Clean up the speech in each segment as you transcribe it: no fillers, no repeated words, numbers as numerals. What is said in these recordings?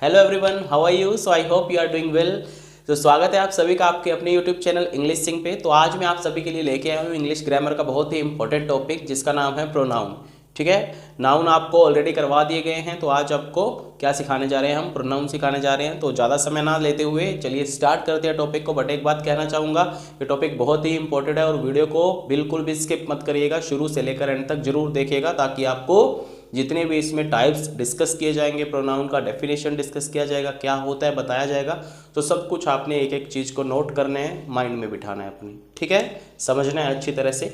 Hello everyone, how are you? So I hope you are doing well. तो स्वागत है आप सभी का आपके अपने यूट्यूब चैनल इंग्लिश सिंह पे। तो आज मैं आप सभी के लिए लेके आया हूँ इंग्लिश ग्रामर का बहुत ही इंपॉर्टेंट टॉपिक जिसका नाम है प्रोनाउन। ठीक है, नाउन आपको ऑलरेडी करवा दिए गए हैं, तो आज आपको क्या सिखाने जा रहे हैं? हम प्रोनाउन सिखाने जा रहे हैं। तो ज़्यादा समय ना लेते हुए चलिए स्टार्ट करते हैं टॉपिक को। बट एक बात कहना चाहूँगा, ये टॉपिक बहुत ही इंपॉर्टेंट है और वीडियो को बिल्कुल भी स्किप मत करिएगा, शुरू से लेकर एंड तक जरूर देखिएगा, ताकि आपको जितने भी इसमें टाइप्स डिस्कस किए जाएंगे, प्रोनाउन का डेफिनेशन डिस्कस किया जाएगा, क्या होता है बताया जाएगा, तो सब कुछ आपने एक एक चीज़ को नोट करने हैं, माइंड में बिठाना है अपनी। ठीक है, समझना है अच्छी तरह से।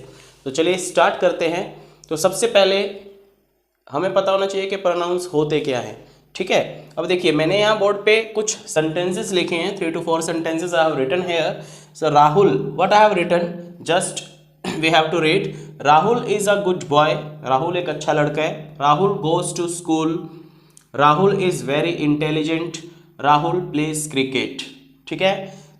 तो चलिए स्टार्ट करते हैं। तो सबसे पहले हमें पता होना चाहिए कि प्रोनाउंस होते क्या हैं। ठीक है, अब देखिए मैंने यहाँ बोर्ड पे कुछ सेंटेंसेस लिखे हैं, 3 to 4 sentences I have written here. So Rahul, what I have written, just we have to read. Rahul is a good boy, Rahul एक अच्छा लड़का है। Rahul goes to school, Rahul is very intelligent, Rahul plays cricket. ठीक है,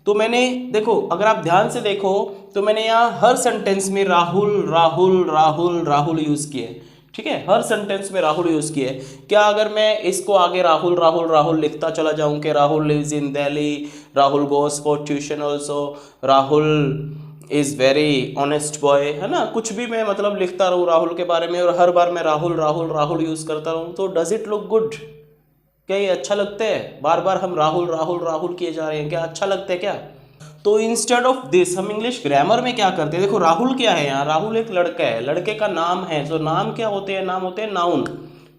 तो मैंने देखो, अगर आप ध्यान से देखो तो मैंने यहाँ हर सेंटेंस में राहुल राहुल राहुल राहुल यूज किए। ठीक है, हर सेंटेंस में राहुल यूज किए। क्या अगर मैं इसको आगे राहुल राहुल राहुल लिखता चला जाऊं कि Rahul lives in Delhi, Rahul goes for tuition also, Rahul is very honest boy, है ना, कुछ भी मैं मतलब लिखता रहूं राहुल के बारे में और हर बार मैं राहुल राहुल राहुल यूज करता रहूं, तो डज इट लुक गुड? क्या ये अच्छा लगता है? बार बार हम राहुल राहुल राहुल किए जा रहे हैं, क्या अच्छा लगता है क्या? तो इंस्टेड ऑफ दिस हम इंग्लिश ग्रामर में क्या करते हैं? देखो राहुल क्या है यहाँ, राहुल एक लड़का है, लड़के का नाम है। तो नाम क्या होते हैं? नाम होते हैं नाउन।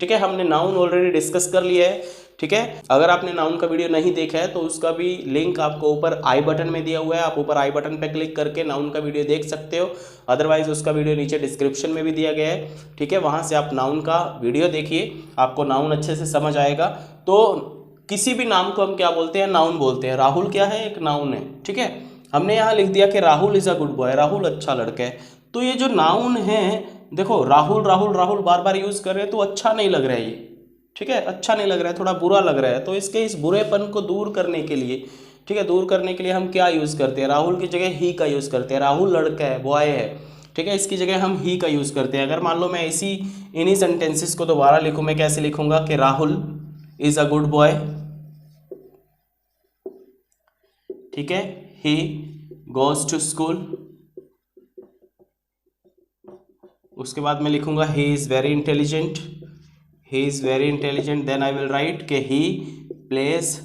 ठीक है, हमने नाउन ऑलरेडी डिस्कस कर लिया है। ठीक है, अगर आपने नाउन का वीडियो नहीं देखा है तो उसका भी लिंक आपको ऊपर आई बटन में दिया हुआ है, आप ऊपर आई बटन पे क्लिक करके नाउन का वीडियो देख सकते हो। अदरवाइज उसका वीडियो नीचे डिस्क्रिप्शन में भी दिया गया है। ठीक है, वहाँ से आप नाउन का वीडियो देखिए, आपको नाउन अच्छे से समझ आएगा। तो किसी भी नाम को हम क्या बोलते हैं? नाउन बोलते हैं। राहुल क्या है? एक नाउन है। ठीक है, हमने यहाँ लिख दिया कि Rahul is a good boy, Rahul अच्छा लड़का है। तो ये जो नाउन है, देखो राहुल राहुल राहुल बार बार यूज कर रहे हैं तो अच्छा नहीं लग रहा है ये। ठीक है, अच्छा नहीं लग रहा है, थोड़ा बुरा लग रहा है। तो इसके इस बुरेपन को दूर करने के लिए, ठीक है, दूर करने के लिए हम क्या यूज करते हैं? राहुल की जगह ही का यूज करते हैं। राहुल लड़का है, बॉय है, ठीक है, इसकी जगह हम ही का यूज करते हैं। अगर मान लो मैं इन्हीं सेंटेंसेस को दोबारा लिखूं, मैं कैसे लिखूंगा कि Rahul is a good boy, ठीक है, ही गोज टू स्कूल, उसके बाद मैं लिखूंगा he is very intelligent, he is very intelligent, then I will write कि ही प्लेज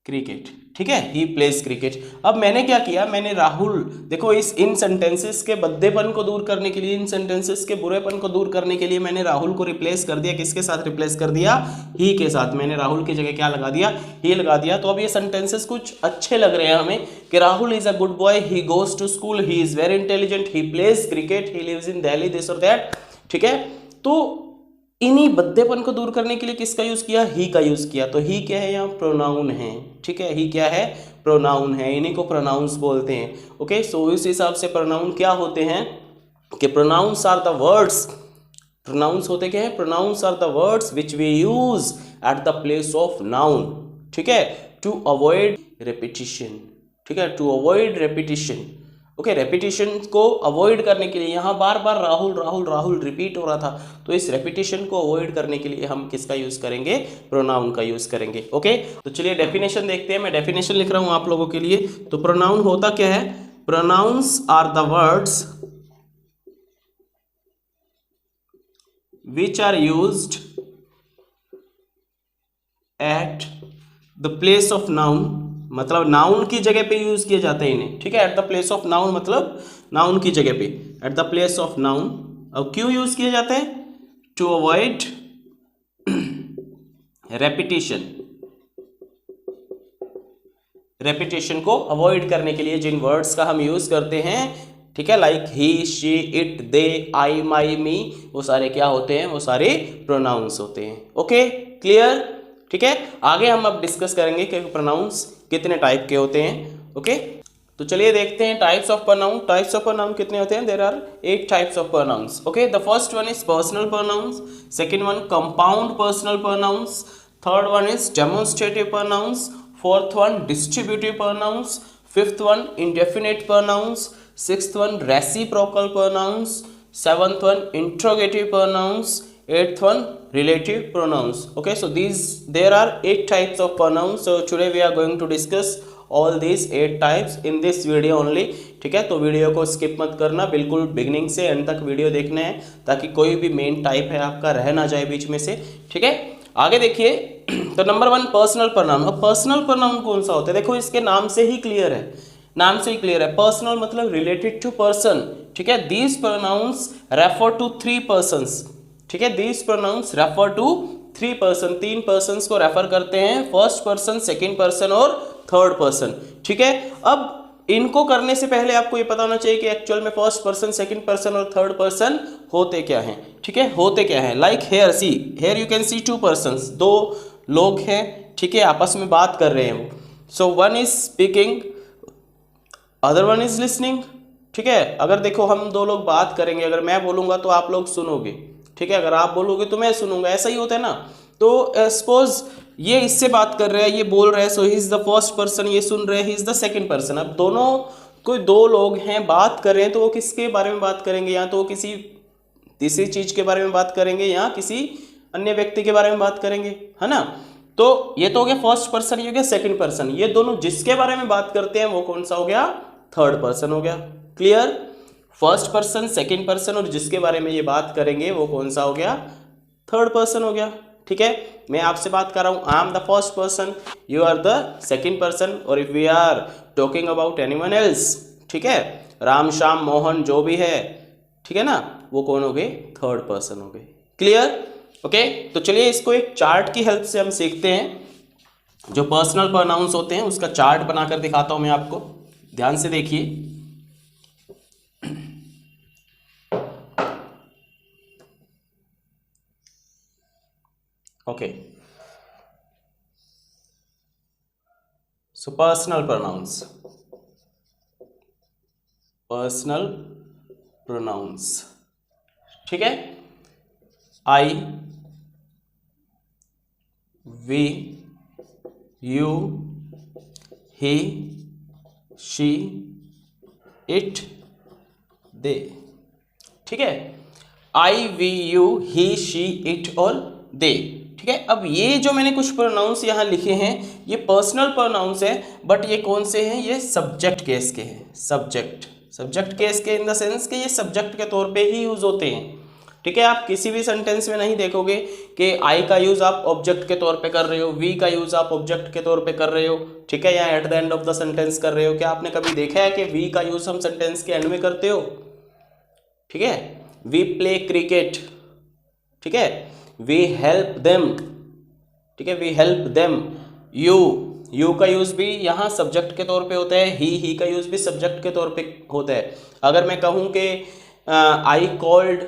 क्रिकेट। ठीक है, ही प्लेज क्रिकेट। अब मैंने क्या किया, मैंने राहुल, देखो इन सेंटेंसेस के बद्देपन को दूर करने के लिए, इन सेंटेंसेस के बुरेपन को दूर करने के लिए मैंने राहुल को रिप्लेस कर दिया। किसके साथ रिप्लेस कर दिया? ही के साथ। मैंने राहुल की जगह क्या लगा दिया? ही लगा दिया। तो अब ये सेंटेंसेस कुछ अच्छे लग रहे हैं हमें कि Rahul is a good boy, he goes to school, he is very intelligent, he plays cricket, he lives in Delhi, this और दैट। ठीक है, तो इन्हीं बद्देपन को दूर करने के लिए किसका यूज किया? ही का यूज किया। तो ही क्या है? यहाँ प्रोनाउन है। ठीक है, ही क्या है? प्रोनाउन है, इन्हीं को प्रोनाउंस बोलते हैं। ओके, सो इस हिसाब से प्रोनाउन क्या होते हैं कि pronouns are the words, pronouns होते क्या है? Pronouns are the words which we use at the place of noun. ठीक है, टू अवॉइड रेपिटिशन। ठीक है, to avoid repetition. Okay, repetition को अवॉइड करने के लिए, यहाँ बार बार राहुल राहुल राहुल रिपीट हो रहा था, तो इस रेपिटेशन को अवॉइड करने के लिए हम किसका यूज करेंगे? प्रोनाउन का यूज करेंगे। ओके, तो चलिए डेफिनेशन देखते हैं। मैं डेफिनेशन लिख रहा हूं आप लोगों के लिए। तो प्रोनाउन होता क्या है? Pronouns are the words which are used at the place of noun, मतलब नाउन की जगह पे यूज किए जाते हैं इन्हें। ठीक है, eight the place of noun मतलब नाउन की जगह पे, eight the place of noun. अब क्यों यूज किए जाते हैं? टू अवॉइड रेपिटेशन, रेपिटेशन को अवॉइड करने के लिए जिन वर्ड्स का हम यूज करते हैं, ठीक है, लाइक ही, शी, इट, दे, आई, माई, मी, वो सारे क्या होते हैं? वो सारे प्रोनाउंस होते हैं। Okay, clear? ठीक है, आगे हम अब डिस्कस करेंगे कि प्रोनाउंस कितने टाइप के होते हैं। ओके, तो चलिए देखते हैं types of pronoun. Types of pronoun कितने होते हैं? There are 8 types of pronouns. Okay, the first one is personal pronouns, second one compound personal pronouns, third one is demonstrative pronouns, fourth one distributive pronouns, fifth one indefinite pronouns, sixth one reciprocal pronouns, seventh one interrogative pronouns, Eighth one, relative pronouns. Okay, so there are 8 types of pronouns. So today we are going to discuss all these 8 types in this video only. ठीक है, तो video को skip मत करना, बिल्कुल beginning से and तक video देखना है ताकि कोई भी मेन टाइप है आपका रह ना जाए बीच में से। ठीक है, आगे देखिए। तो नंबर 1 पर्सनल प्रोनाउन। अब पर्सनल प्रोनाउन कौन सा होता है? देखो इसके नाम से ही क्लियर है, नाम से ही क्लियर है। पर्सनल मतलब रिलेटेड टू पर्सन। ठीक है, these pronouns refer to 3 persons. ठीक है, these pronouns refer to 3 person, 3 persons को रेफर करते हैं, फर्स्ट पर्सन, सेकंड पर्सन और थर्ड पर्सन। ठीक है, अब इनको करने से पहले आपको ये पता होना चाहिए कि एक्चुअल में फर्स्ट पर्सन, सेकंड पर्सन और थर्ड पर्सन होते क्या हैं। ठीक है, होते क्या है? Like here, see here you can see 2 persons, 2 लोग हैं। ठीक है, आपस में बात कर रहे हैं वो। So one is speaking, other one is listening. ठीक है, अगर देखो हम 2 लोग बात करेंगे, अगर मैं बोलूंगा तो आप लोग सुनोगे। ठीक है, अगर आप बोलोगे तो मैं सुनूंगा, ऐसा ही होता है ना। तो सपोज ये इससे बात कर रहा है, ये बोल रहा है, so he is the first person, ये सुन रहे हैं, he is the second person. अब दोनों कोई 2 लोग हैं, बात कर रहे हैं, तो वो किसके बारे में बात करेंगे? या तो वो किसी तीसरी चीज के बारे में बात करेंगे या किसी अन्य व्यक्ति के बारे में बात करेंगे, है ना। तो ये तो हो गया फर्स्ट पर्सन, ये हो गया सेकंड पर्सन। ये दोनों जिसके बारे में बात करते हैं वो कौन सा हो गया? थर्ड पर्सन हो गया। Clear? First person, second person और जिसके बारे में ये बात करेंगे वो कौन सा हो गया? थर्ड पर्सन हो गया। ठीक है, मैं आपसे बात कर रहा हूं, I am the first person, you are the second person. और if we are talking about anyone else, ठीक है, राम, श्याम, मोहन जो भी है, ठीक है ना, वो कौन हो गए? थर्ड पर्सन हो गए। क्लियर? ओके, तो चलिए इसको एक चार्ट की हेल्प से हम सीखते हैं। जो पर्सनल प्रोनाउंस होते हैं उसका चार्ट बनाकर दिखाता हूं मैं आपको, ध्यान से देखिए। Okay, so personal pronouns, personal pronouns, ठीक है। I, we, you, he, she, it, they। ठीक है, I, we, you, he, she, it और they। ठीक है, अब ये जो मैंने कुछ प्रोनाउंस यहाँ लिखे हैं ये पर्सनल प्रोनाउंस है, बट ये कौन से हैं? ये सब्जेक्ट केस के हैं। सब्जेक्ट केस के इन द सेंस कि ये सब्जेक्ट के तौर पे ही यूज होते हैं। ठीक है, आप किसी भी सेंटेंस में नहीं देखोगे कि आई का यूज आप ऑब्जेक्ट के तौर पे कर रहे हो, वी का यूज आप ऑब्जेक्ट के तौर पे कर रहे हो। ठीक है, या at the end of the sentence कर रहे हो। क्या आपने कभी देखा है कि वी का यूज हम सेंटेंस के एंड में करते हो? ठीक है, वी प्ले क्रिकेट, ठीक है, वी हेल्प देम, ठीक है, वी हेल्प देम। यू का यूज भी यहाँ सब्जेक्ट के तौर पे होता है, ही का यूज भी सब्जेक्ट के तौर पे होता है। अगर मैं कहूँ कि आई कॉल्ड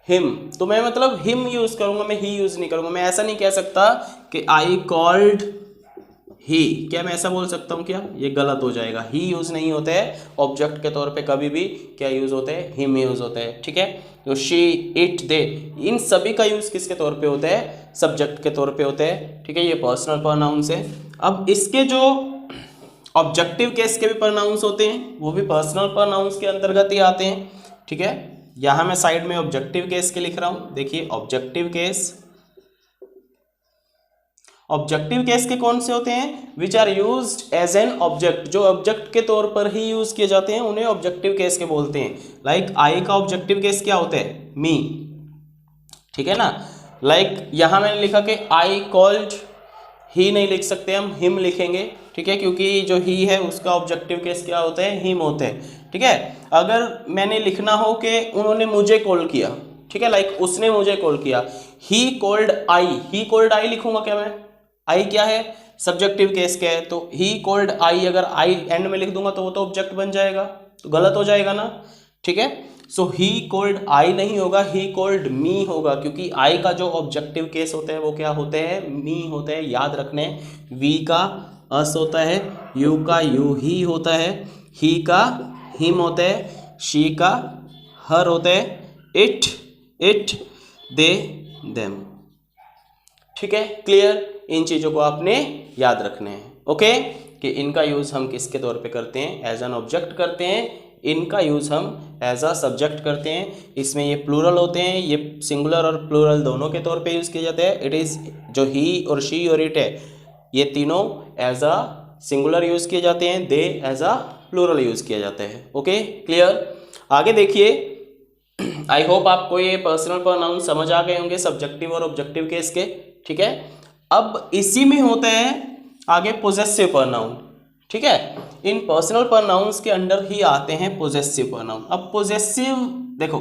हिम, तो मैं मतलब हिम यूज करूंगा, मैं ही यूज नहीं करूंगा। मैं ऐसा नहीं कह सकता कि आई कॉल्ड ही, क्या मैं ऐसा बोल सकता हूँ? क्या ये गलत हो जाएगा। ही यूज नहीं होता है ऑब्जेक्ट के तौर पे कभी भी, क्या यूज होता है? हिम यूज होता है। ठीक है, तो शी, इट, दे, इन सभी का यूज किसके तौर पे होता है? सब्जेक्ट के तौर पे होता है। ठीक है, ये पर्सनल प्रोनाउंस है। अब इसके जो ऑब्जेक्टिव केस के भी प्रोनाउंस होते हैं वो भी पर्सनल प्रोनाउंस के अंतर्गत ही आते हैं। ठीक है, यहाँ मैं साइड में ऑब्जेक्टिव केस के लिख रहा हूँ। देखिए ऑब्जेक्टिव केस, ऑब्जेक्टिव केस के कौन से होते हैं? Which are used as an object, जो ऑब्जेक्ट के तौर पर ही यूज किए जाते हैं उन्हें ऑब्जेक्टिव केस के बोलते हैं। लाइक आई का ऑब्जेक्टिव केस क्या होता है? मी। ठीक है ना, लाइक यहाँ मैंने लिखा कि आई कॉल्ड, ही नहीं लिख सकते हम, हिम लिखेंगे। ठीक है, क्योंकि जो ही है उसका ऑब्जेक्टिव केस क्या होता है? हिम होते हैं। ठीक है, अगर मैंने लिखना हो कि उन्होंने मुझे कॉल किया, ठीक है, लाइक उसने मुझे कॉल किया, he called I, he called I लिखूंगा क्या मैं? आई क्या है? सब्जेक्टिव केस क्या है? तो ही कॉल्ड आई, अगर आई एंड में लिख दूंगा तो वो तो ऑब्जेक्ट बन जाएगा, तो गलत हो जाएगा ना। ठीक है, सो ही कॉल्ड आई नहीं होगा, ही कॉल्ड मी होगा, क्योंकि आई का जो ऑब्जेक्टिव केस होते हैं वो क्या होते हैं? मी होते हैं। याद रखने, वी का अस होता है, यू का यू ही होता है, ही का हिम होता है, शी का हर होता है, इट, दे, देम। ठीक है, क्लियर? इन चीजों को आपने याद रखने हैं। ओके, कि इनका यूज हम किसके तौर पे करते हैं? एज एन ऑब्जेक्ट करते हैं इनका यूज़ हम एज अ सब्जेक्ट करते हैं। इसमें ये प्लूरल होते हैं, ये सिंगुलर और प्लूरल दोनों के तौर पे यूज़ किए जाते हैं। इट इज़ जो ही और शी और इट है, ये तीनों एज अ सिंगुलर यूज़ किए जाते हैं, दे एज अ प्लूरल यूज़ किए जाते हैं। Okay, clear. आगे देखिए, आई होप आपको ये पर्सनल प्रोनाउन समझ आ गए होंगे, सब्जेक्टिव और ऑब्जेक्टिव केस के। ठीक है, अब इसी में होते हैं आगे पोजेसिव प्रोनाउन। ठीक है, इन पर्सनल प्रोनाउंस के अंडर ही आते हैं पोजेसिव प्रोनाउन। अब पोजेसिव देखो,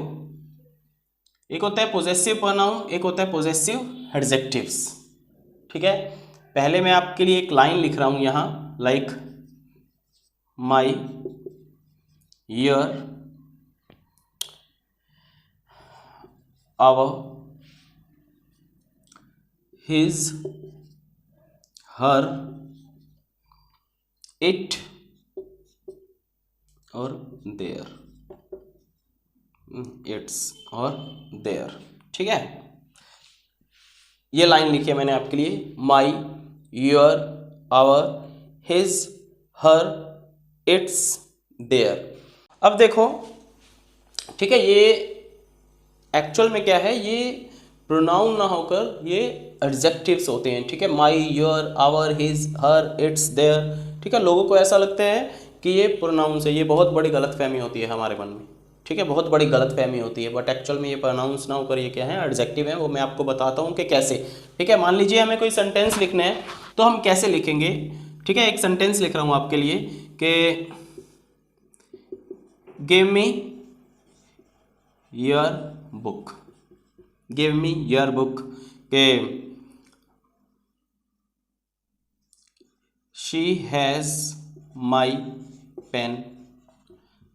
एक होता है पोजेसिव प्रोनाउन, एक होता है पोजेसिव एडजेक्टिव्स। ठीक है, पहले मैं आपके लिए एक लाइन लिख रहा हूं यहां, like my, your, our, his, her, it और देयर, इट्स और देयर। ठीक है, ये लाइन लिखी है मैंने आपके लिए, my, your, our, his, her, its, their. अब देखो, ठीक है, ये एक्चुअल में क्या है, ये प्रोनाउन ना होकर ये एडजेक्टिव्स होते हैं। ठीक है, my, your, our, his, her, its, their. ठीक है, लोगों को ऐसा लगता है कि ये प्रोनाउंस है, ये बहुत बड़ी गलतफहमी होती है हमारे मन में। ठीक है, बहुत बड़ी गलतफहमी होती है, बट एक्चुअल में ये प्रोनाउंस ना होकर ये क्या है, एडजेक्टिव है। वो मैं आपको बताता हूँ कि कैसे। ठीक है, मान लीजिए हमें कोई सेंटेंस लिखना है, तो हम कैसे लिखेंगे। ठीक है, एक सेंटेंस लिख रहा हूँ आपके लिए कि give me your book, give me your book, के शी हैज़ माई पेन।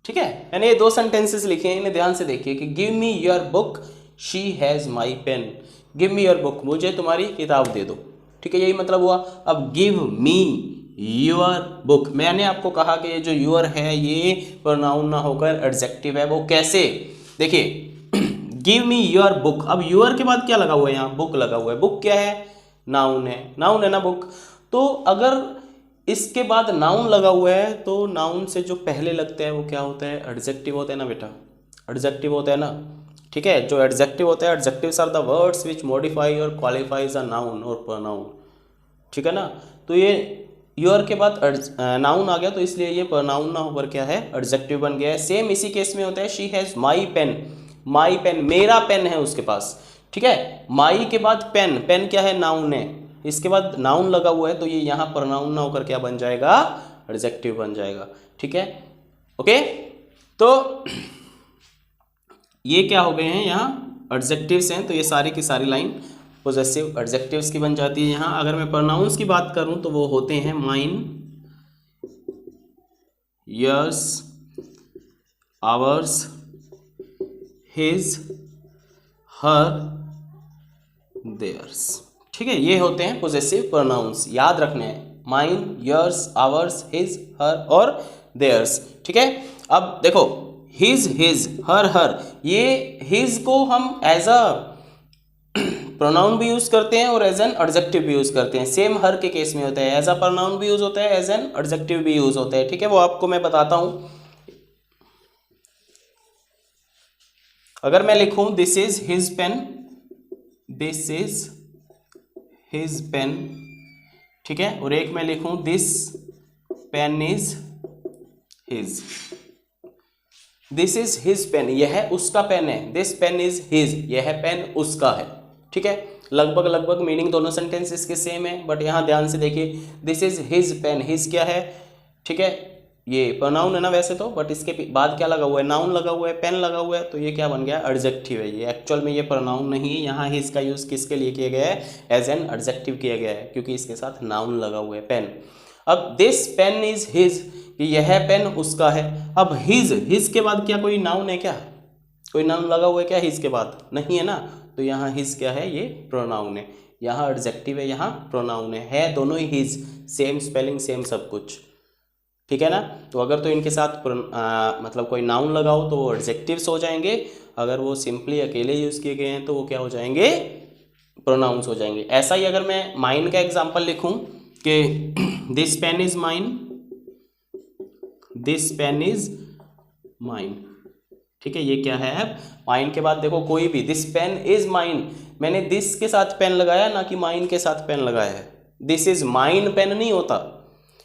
ठीक है, मैंने ये दो सेंटेंसेस लिखे हैं, इन्हें ध्यान से देखिए कि give me your book, she has my pen. Give me your book, मुझे तुम्हारी किताब दे दो। ठीक है, यही मतलब हुआ। अब गिव मी योर बुक, मैंने आपको कहा कि ये जो योर है ये प्रोनाउन ना होकर एडजेक्टिव है। वो कैसे, देखिए, गिव मी योर बुक, अब योर के बाद क्या लगा हुआ है, यहाँ बुक लगा हुआ है। बुक क्या है, नाउन है, नाउन है ना बुक। तो अगर इसके बाद नाउन लगा हुआ है, तो नाउन से जो पहले लगता है वो क्या होता है, एडजेक्टिव होता है ना बेटा, एडजेक्टिव होता है ना। ठीक है, जो एडजेक्टिव होता है, adjectives are the words which modify और क्वालिफाइज अ नाउन और प्रोनाउन। ठीक है ना, तो ये योर के बाद नाउन आ गया, तो इसलिए ये प्रोनाउन ना होकर क्या है, एडजेक्टिव बन गया है। सेम इसी केस में होता है, she has my pen, my pen, मेरा पेन है उसके पास। ठीक है, माई के बाद पेन, पेन क्या है, नाउन है, इसके बाद नाउन लगा हुआ है, तो ये यहाँ प्रोनाउन ना होकर क्या बन जाएगा, एडजेक्टिव बन जाएगा। ठीक है, ओके, तो ये क्या हो गए हैं, यहाँ एडजेक्टिव्स हैं, तो ये सारी की सारी लाइन पोजेसिव एडजेक्टिव्स की बन जाती है। यहाँ अगर मैं प्रोनाउंस की बात करूँ तो वो होते हैं माइन, योर्स, आवर्स, हिज, हर, देयर्स। ठीक है, ये होते हैं पोजेसिव प्रोनाउंस, याद रखने हैं, माइन, योर्स, आवर्स, हिज, हर और देयर्स। ठीक है, अब देखो, हिज, हिज, हर, ये हिज को हम एज अ प्रोनाउन भी यूज करते हैं और एज एन एडजेक्टिव भी यूज करते हैं। सेम हर के केस में होता है, एज अ प्रोनाउन भी यूज होता है, एज एन एडजेक्टिव भी यूज होता है। ठीक है, वो आपको मैं बताता हूं। अगर मैं लिखूं this is his pen, this is his pen, ठीक है, और एक मैं लिखूं this pen is his, this is his pen, यह उसका पेन है, दिस पेन इज हिज, यह पेन उसका है। ठीक है, लगभग मीनिंग दोनों सेंटेंसेस के सेम है, बट यहाँ ध्यान से देखिए, this is his pen, his क्या है, ठीक है, ये प्रोनाउन है ना वैसे तो, बट इसके बाद क्या लगा हुआ है, नाउन लगा हुआ है, पेन लगा हुआ है, तो ये क्या बन गया, एडजेक्टिव है। ये एक्चुअल में ये प्रोनाउन नहीं है, यहाँ हिज का यूज किसके लिए किया गया है, एज एन एडजेक्टिव किया गया है, क्योंकि इसके साथ नाउन लगा हुआ है, पेन। अब दिस पेन इज हिज, यह पेन उसका है। अब हिज के बाद क्या कोई नाउन है क्या, कोई नाउन लगा हुआ है क्या हिज के बाद, नहीं है ना, तो यहाँ हिज क्या है, ये प्रोनाउन है, यहाँ एडजेक्टिव है, यहाँ प्रोनाउन है दोनों ही हिज, सेम स्पेलिंग, सेम सब कुछ। ठीक है ना, तो अगर तो इनके साथ मतलब कोई नाउन लगाओ तो वो एडजेक्टिव्स हो जाएंगे, अगर वो सिंपली अकेले यूज किए गए हैं तो वो क्या हो जाएंगे, प्रोनाउंस हो जाएंगे। ऐसा ही अगर मैं माइन का एग्जांपल लिखूं कि this pen is mine, this pen is mine. ठीक है, ये क्या है? माइन के बाद देखो कोई भी, दिस पेन इज माइन, मैंने दिस के साथ पेन लगाया ना कि माइन के साथ पेन लगाया है। दिस इज माइन पेन नहीं होता।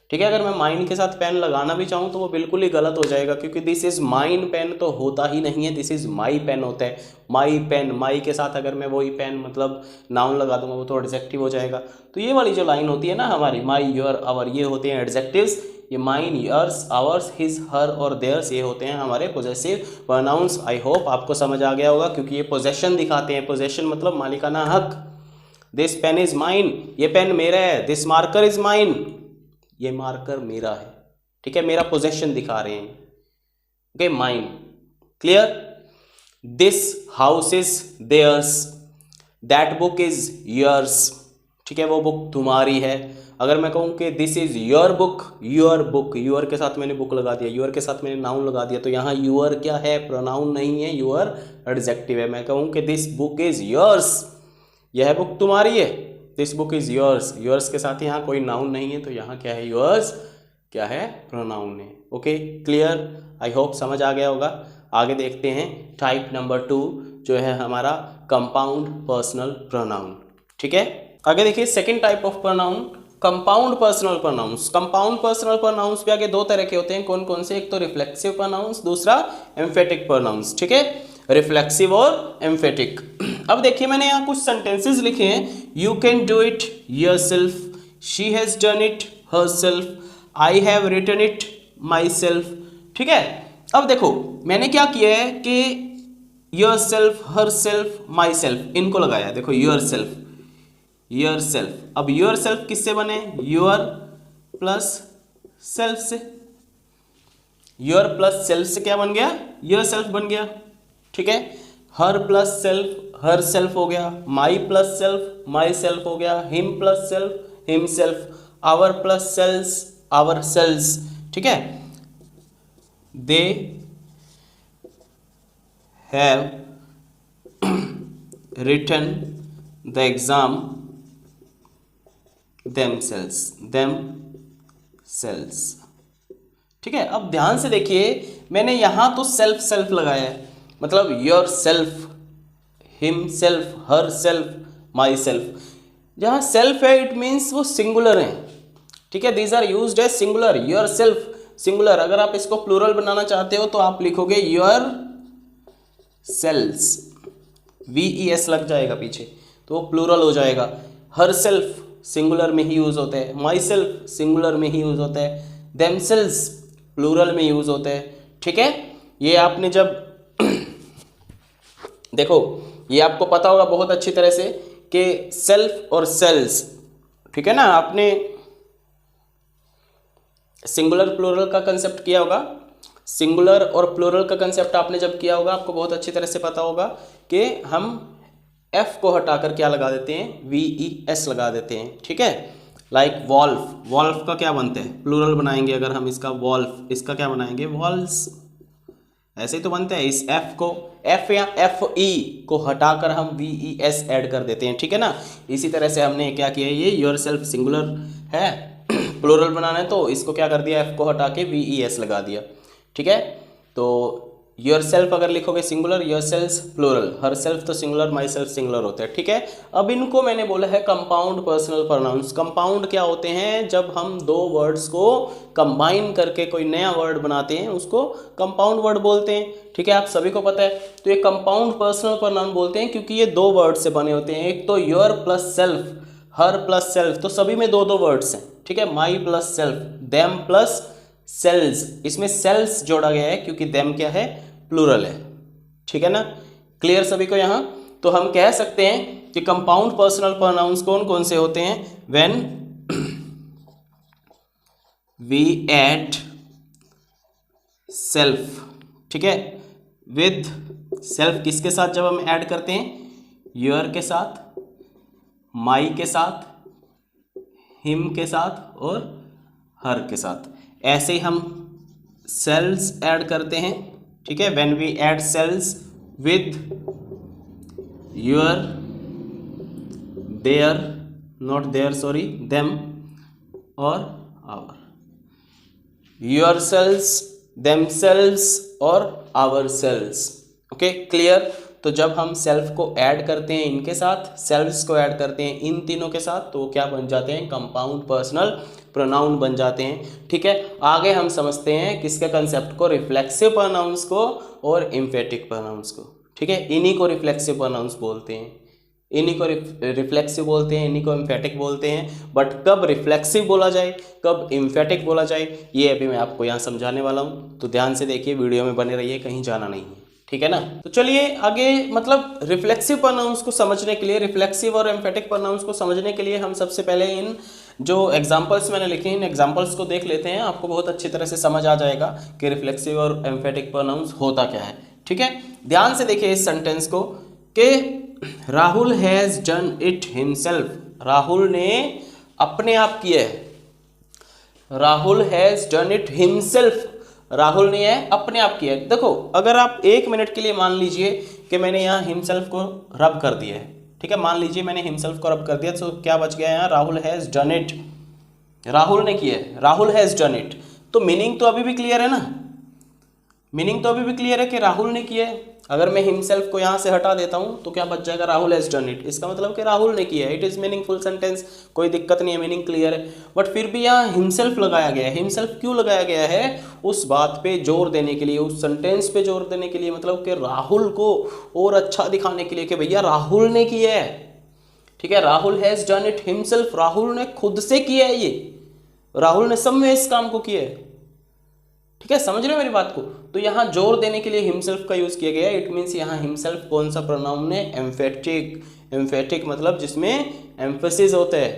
ठीक है, अगर मैं माइन के साथ पेन लगाना भी चाहूँ तो वो बिल्कुल ही गलत हो जाएगा, क्योंकि दिस इज माइन पेन तो होता ही नहीं है, दिस इज माई पेन होता है। माई पेन, माई के साथ अगर मैं वही पेन मतलब नाउन लगा दूंगा वो तो एडजेक्टिव हो जाएगा। तो ये वाली जो लाइन होती है ना हमारी, माई, योर, आवर, ये होते हैं एडजेक्टिव्स। ये माइन, योर्स, आवर्स, हिज, हर और देयर्स ये होते हैं हमारे पोजेसिव प्रोनाउंस। आई होप आपको समझ आ गया होगा, क्योंकि ये पोजेशन दिखाते हैं। पोजेशन मतलब मालिकाना हक। दिस पेन इज माइन, ये पेन मेरा है। दिस मार्कर इज माइन, ये मार्कर मेरा है। ठीक है, मेरा पोजेशन दिखा रहे हैं। Okay, mine, clear. This house is theirs, that book is yours. ठीक है, वो बुक तुम्हारी है। अगर मैं कहूँ कि this is your book, your book, your के साथ मैंने बुक लगा दिया, योर के साथ मैंने नाउन लगा दिया, तो यहाँ योर क्या है? प्रोनाउन नहीं है, योर एडजेक्टिव है। मैं कहूँ कि दिस बुक इज योर्स, यह बुक तुम्हारी है। This book is yours, yours के साथ यहाँ कोई नाउन नहीं है, तो यहाँ क्या है? योर्स क्या है? प्रोनाउन है। Okay, clear. आई होप समझ आ गया होगा। आगे देखते हैं टाइप नंबर 2, जो है हमारा कंपाउंड पर्सनल प्रोनाउन। ठीक है, आगे देखिए second type of pronoun, compound personal pronounce. Compound personal pronounce भी आगे दो तरह के होते हैं। कौन कौन से? एक तो रिफ्लेक्सिव प्रोनाउंस, दूसरा एम्फेटिक प्रोनाउंस। ठीक है, रिफ्लेक्सिव और एम्फेटिक। अब देखिए मैंने यहाँ कुछ सेंटेंसेस लिखे हैं। You can do it yourself, she has done it herself, I have written it myself. ठीक है, अब देखो मैंने क्या किया है कि योरसेल्फ, हरसेल्फ, माई सेल्फ, इनको लगाया। देखो योरसेल्फ, योरसेल्फ। अब योरसेल्फ किससे बने? योर प्लस सेल्फ से। योर प्लस सेल्फ से क्या बन गया? योरसेल्फ बन गया। ठीक है, her plus self, herself हो गया। My plus self, myself हो गया। Him plus self, himself. Our plus selves, ourselves. ठीक है, they have written the exam themselves, themselves। ठीक है, अब ध्यान से देखिए मैंने यहां तो सेल्फ सेल्फ लगाया है, मतलब yourself, himself, herself, myself. जहां सेल्फ है इट मीन्स वो सिंगुलर है। ठीक है, these are used as singular. Yourself singular. अगर आप इसको प्लूरल बनाना चाहते हो तो आप लिखोगे योर सेल्स, VES लग जाएगा पीछे तो वो प्लूरल हो जाएगा। हर सेल्फ सिंगुलर में ही यूज होता है, माई सेल्फ सिंगुलर में ही यूज होता है, देमसेल्स प्लूरल में यूज होता है। ठीक है, ये आपने जब देखो ये आपको पता होगा बहुत अच्छी तरह से कि सेल्फ और सेल्स, ठीक है ना, आपने सिंगुलर प्लूरल का कंसेप्ट किया होगा। सिंगुलर और प्लूरल का कंसेप्ट आपने जब किया होगा आपको बहुत अच्छी तरह से पता होगा कि हम F को हटाकर क्या लगा देते हैं? VES लगा देते हैं। ठीक है, लाइक वॉल्फ, वॉल्फ का क्या बनता है? प्लूरल बनाएंगे अगर हम इसका वॉल्फ, इसका क्या बनाएंगे? वॉल्स। ऐसे ही तो बनता है। इस F को, F या FE को हटाकर हम VES ऐड कर देते हैं। ठीक है ना, इसी तरह से हमने क्या किया, ये योर सेल्फ सिंगुलर है, प्लूरल बनाना है तो इसको क्या कर दिया? F को हटा के VES लगा दिया। ठीक है, तो योर सेल्फ अगर लिखोगे singular, yourselves plural, herself तो सिंगुलर, माई सेल्फ सिंगुलर होते हैं। ठीक है, अब इनको मैंने बोला है कंपाउंड पर्सनल प्रोनाउंस। कंपाउंड क्या होते हैं? जब हम दो वर्ड्स को कंबाइन करके कोई नया वर्ड बनाते हैं उसको कंपाउंड वर्ड बोलते हैं। ठीक है, आप सभी को पता है। तो ये कंपाउंड पर्सनल प्रोनाउन बोलते हैं क्योंकि ये दो वर्ड से बने होते हैं। एक तो your plus self, her plus self, तो सभी में दो दो वर्ड्स हैं। ठीक है, my plus self, them plus selves, इसमें सेल्स जोड़ा गया है क्योंकि देम क्या है? प्लूरल है। ठीक है ना, क्लियर सभी को यहाँ? तो हम कह सकते हैं कि कंपाउंड पर्सनल प्रोनाउंस कौन कौन से होते हैं? व्हेन वी ऐड सेल्फ, ठीक है, विद सेल्फ किसके साथ जब हम ऐड करते हैं? योर के साथ, माई के साथ, हिम के साथ और हर के साथ। ऐसे ही हम सेल्स ऐड करते हैं। ठीक है, when we add selves with your, there, not there sorry, them और आवर। योर सेल्स themselves और ourselves। Okay clear. तो जब हम सेल्फ को ऐड करते हैं इनके साथ, सेल्व्स को ऐड करते हैं इन तीनों के साथ, तो क्या बन जाते हैं, कंपाउंड पर्सनल प्रोनाउन बन जाते हैं। ठीक है, आगे हम समझते हैं किसके कंसेप्ट को, रिफ्लेक्सिव प्रोनाउंस को और एम्फेटिक प्रोनाउंस को। ठीक है, इन्हीं को रिफ्लेक्सिव प्रोनाउंस बोलते हैं, इन्हीं को रिफ्लेक्सिव बोलते हैं, इन्हीं को एम्फेटिक बोलते हैं। बट कब रिफ्लेक्सिव बोला जाए, कब एम्फेटिक बोला जाए, ये अभी मैं आपको यहाँ समझाने वाला हूँ। तो ध्यान से देखिए, वीडियो में बने रहिए, कहीं जाना नहीं है। ठीक है ना। तो चलिए आगे, मतलब रिफ्लेक्सिव प्रोनाउंस को समझने के लिए, रिफ्लेक्सिव और एम्फेटिक प्रोनाउंस को समझने के लिए हम सबसे पहले इन जो एग्जाम्पल्स मैंने लिखे इन एग्जाम्पल्स को देख लेते हैं। आपको बहुत अच्छी तरह से समझ आ जाएगा कि रिफ्लेक्सिव और एम्फेटिक प्रोनाउंस होता क्या है। ठीक है, ध्यान से देखिए इस सेंटेंस को कि Rahul has done it himself. Rahul ने अपने आप किया है। Rahul has done it himself, Rahul ने यह अपने आप किया है। देखो, अगर आप 1 मिनट के लिए मान लीजिए कि मैंने यहाँ हिमसेल्फ को रब कर दिया है। ठीक है, मान लीजिए मैंने हिमसेल्फ को रब कर दिया, तो क्या बच गया यहाँ, Rahul has done it. Rahul ने किया है, राहुल हैज़ डन इट। तो मीनिंग तो अभी भी क्लियर है ना, मीनिंग तो अभी भी क्लियर है कि राहुल ने किया है। अगर मैं हिमसेल्फ को यहाँ से हटा देता हूँ तो क्या बच जाएगा, राहुल हैज़ डन इट। इसका मतलब कि राहुल ने किया है। इट इज़ मीनिंगफुल सेंटेंस, कोई दिक्कत नहीं है, मीनिंग क्लियर है। बट फिर भी यहाँ हिमसेल्फ लगाया गया है। हिमसेल्फ क्यों लगाया गया है, उस बात पे जोर देने के लिए, उस सेंटेंस पे जोर देने के लिए, मतलब कि राहुल को और अच्छा दिखाने के लिए कि भैया राहुल ने किया है। ठीक है, Rahul has done it himself, Rahul ने खुद से किया है, ये राहुल ने सब में इस काम को किया है। ठीक है, समझ रहे हो मेरी बात को। तो यहाँ जोर देने के लिए हिमसेल्फ का यूज किया गया है। इट मीन्स यहाँ हिमसेल्फ कौन सा प्रोनाउन है, एम्फेटिक। एम्फेटिक मतलब जिसमें एम्फेसिस होता है।